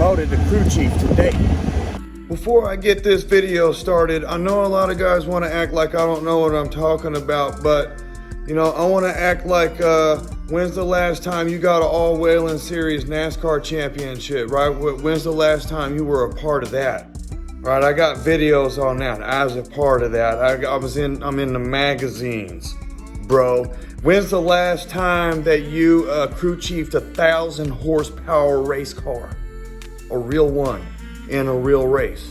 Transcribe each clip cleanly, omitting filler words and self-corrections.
promoted to crew chief today. Before I get this video started, I know a lot of guys want to act like I don't know what I'm talking about, but you know, I want to act like when's the last time you got an all Whelen Series NASCAR championship, right? When's the last time you were a part of that? Right, I got videos on that. I was a part of that. I'm in the magazines, bro. When's the last time that you crew chiefed a 1,000 horsepower race car? A real one in a real race.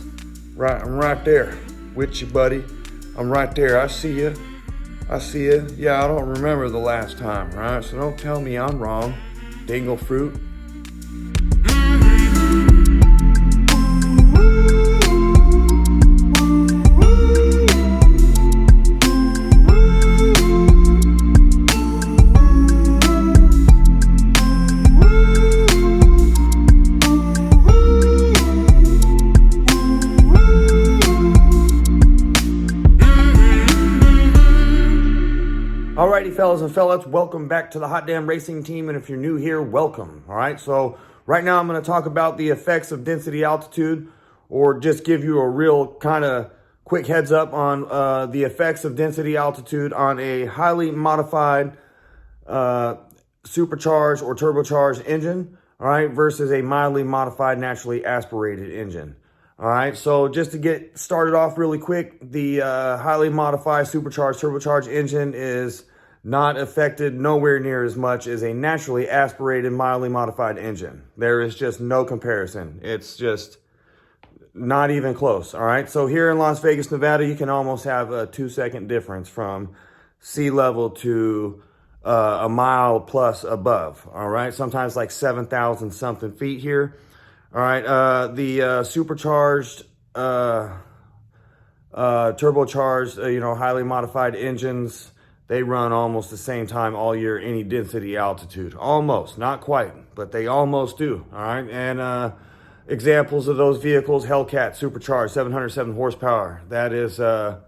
Right, I'm right there with you, buddy. I'm right there. I see you. I see you. Yeah, I don't remember the last time, right? So don't tell me I'm wrong. Dingle fruit. Alrighty, fellas and fellas, welcome back to the Hot Damn Racing Team, and if you're new here, welcome. All right, so right now I'm going to talk about the effects of density altitude, or just give you a real kind of quick heads up on the effects of density altitude on a highly modified supercharged or turbocharged engine, all right, versus a mildly modified naturally aspirated engine. All right, so just to get started off really quick, the highly modified supercharged turbocharged engine is not affected nowhere near as much as a naturally aspirated mildly modified engine. There is just no comparison. It's just not even close. All right, so here in Las Vegas, Nevada, you can almost have a 2-second difference from sea level to a mile plus above. All right, sometimes like 7,000 something feet here. All right, the supercharged, turbocharged, highly modified engines, they run almost the same time all year, any density altitude. Almost, not quite, but they almost do. All right, and examples of those vehicles: Hellcat supercharged, 707 horsepower. That is a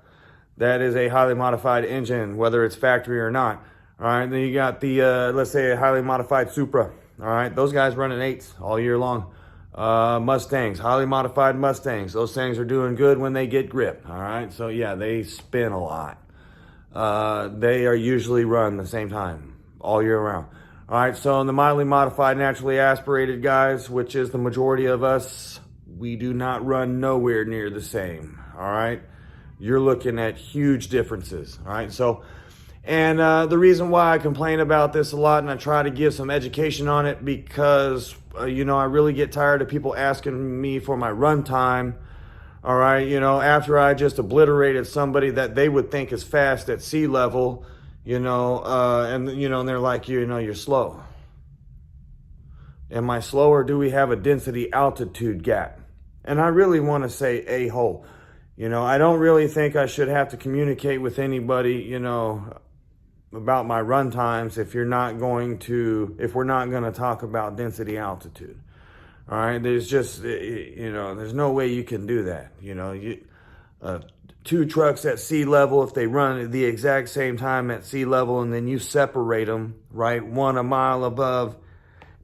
highly modified engine, whether it's factory or not. All right, then you got the let's say a highly modified Supra. All right, those guys running 8s all year long. Mustangs, highly modified Mustangs. Those things are doing good when they get grip. All right, so yeah, they spin a lot. They are usually run the same time all year round. All right, so in the mildly modified, naturally aspirated guys, which is the majority of us, we do not run nowhere near the same. All right, you're looking at huge differences. All right, so. And the reason why I complain about this a lot and I try to give some education on it, because, I really get tired of people asking me for my run time. All right, after I just obliterated somebody that they would think is fast at sea level, and they're like, you're slow. Am I slow, or do we have a density altitude gap? And I really want to say a-hole. I don't really think I should have to communicate with anybody, about my run times if we're not going to talk about density altitude. All right, there's just, there's no way you can do that. Two trucks at sea level, if they run at the exact same time at sea level, and then you separate them, right, one a mile above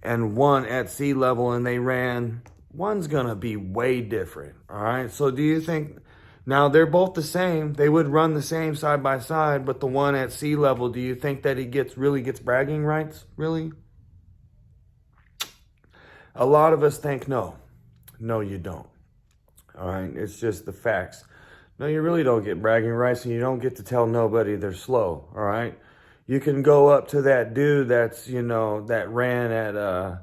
and one at sea level, and they ran, one's gonna be way different. All right, so do you think, now they're both the same, they would run the same side by side, but the one at sea level, do you think that he really gets bragging rights? Really? A lot of us think no. No, you don't. All right, it's just the facts. No, you really don't get bragging rights, and you don't get to tell nobody they're slow. All right, you can go up to that dude that's, that ran at a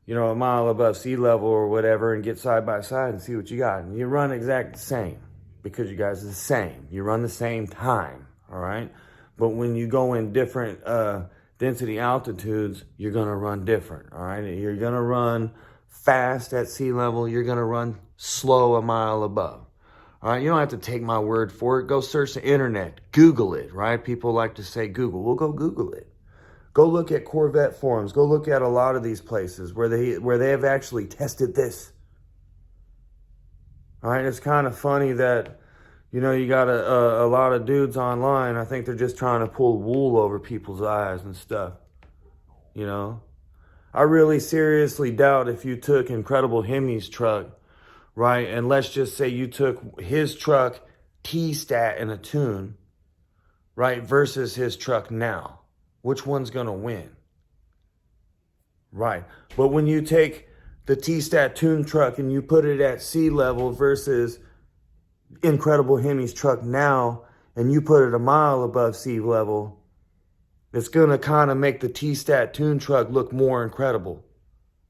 mile above sea level or whatever, and get side by side and see what you got, and you run exact the same. Because you guys are the same. You run the same time, all right? But when you go in different density altitudes, you're gonna run different, all right? You're gonna run fast at sea level. You're gonna run slow a mile above, all right? You don't have to take my word for it. Go search the internet, Google it, right? People like to say Google. Well, go Google it. Go look at Corvette forums. Go look at a lot of these places where they have actually tested this. All right, it's kind of funny that, you got a lot of dudes online. I think they're just trying to pull wool over people's eyes and stuff, I really seriously doubt if you took Incredible Hemi's truck, right? And let's just say you took his truck, T-stat and a tune, right? Versus his truck now. Which one's going to win? Right. But when you take the T-stat tune truck and you put it at sea level versus Incredible Hemi's truck now, and you put it a mile above sea level, it's going to kind of make the T-stat tune truck look more incredible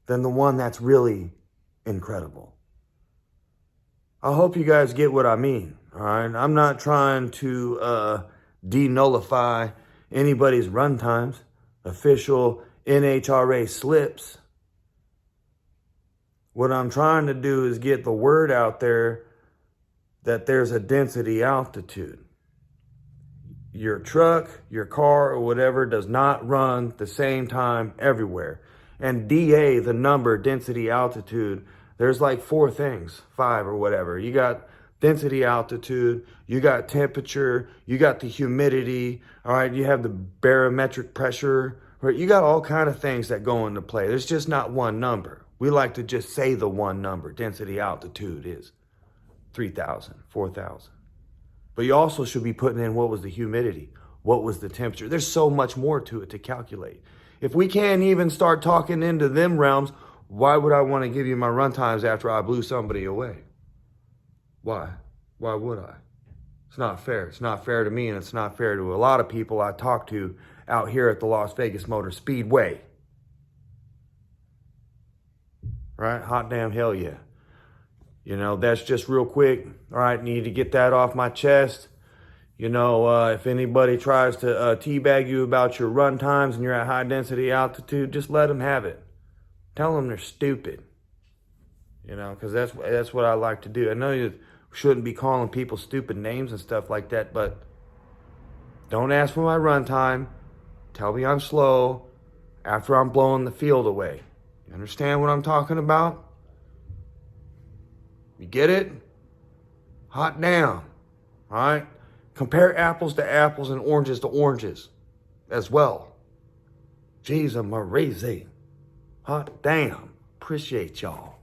than the one that's really incredible. I hope you guys get what I mean, all right? I'm not trying to de-nullify anybody's run times, official NHRA slips. What I'm trying to do is get the word out there that there's a density altitude. Your truck, your car, or whatever does not run the same time everywhere. And DA, the number, density altitude, there's like 4 things, 5 or whatever. You got density altitude, you got temperature, you got the humidity, all right? You have the barometric pressure, right? You got all kind of things that go into play. There's just not one number. We like to just say the one number. Density altitude is 3,000, 4,000. But you also should be putting in what was the humidity, what was the temperature. There's so much more to it to calculate. If we can't even start talking into them realms, why would I want to give you my run times after I blew somebody away? Why? Why would I? It's not fair. It's not fair to me, and it's not fair to a lot of people I talk to out here at the Las Vegas Motor Speedway. Right? Hot damn hell yeah. You know, that's just real quick. All right, need to get that off my chest. You know, if anybody tries to teabag you about your run times and you're at high density altitude, just let them have it. Tell them they're stupid. You know, because that's what I like to do. I know you shouldn't be calling people stupid names and stuff like that, but don't ask for my run time. Tell me I'm slow after I'm blowing the field away. You understand what I'm talking about? You get it? Hot damn. All right? Compare apples to apples and oranges to oranges as well. Jeez, I'm a Hot damn. Appreciate y'all.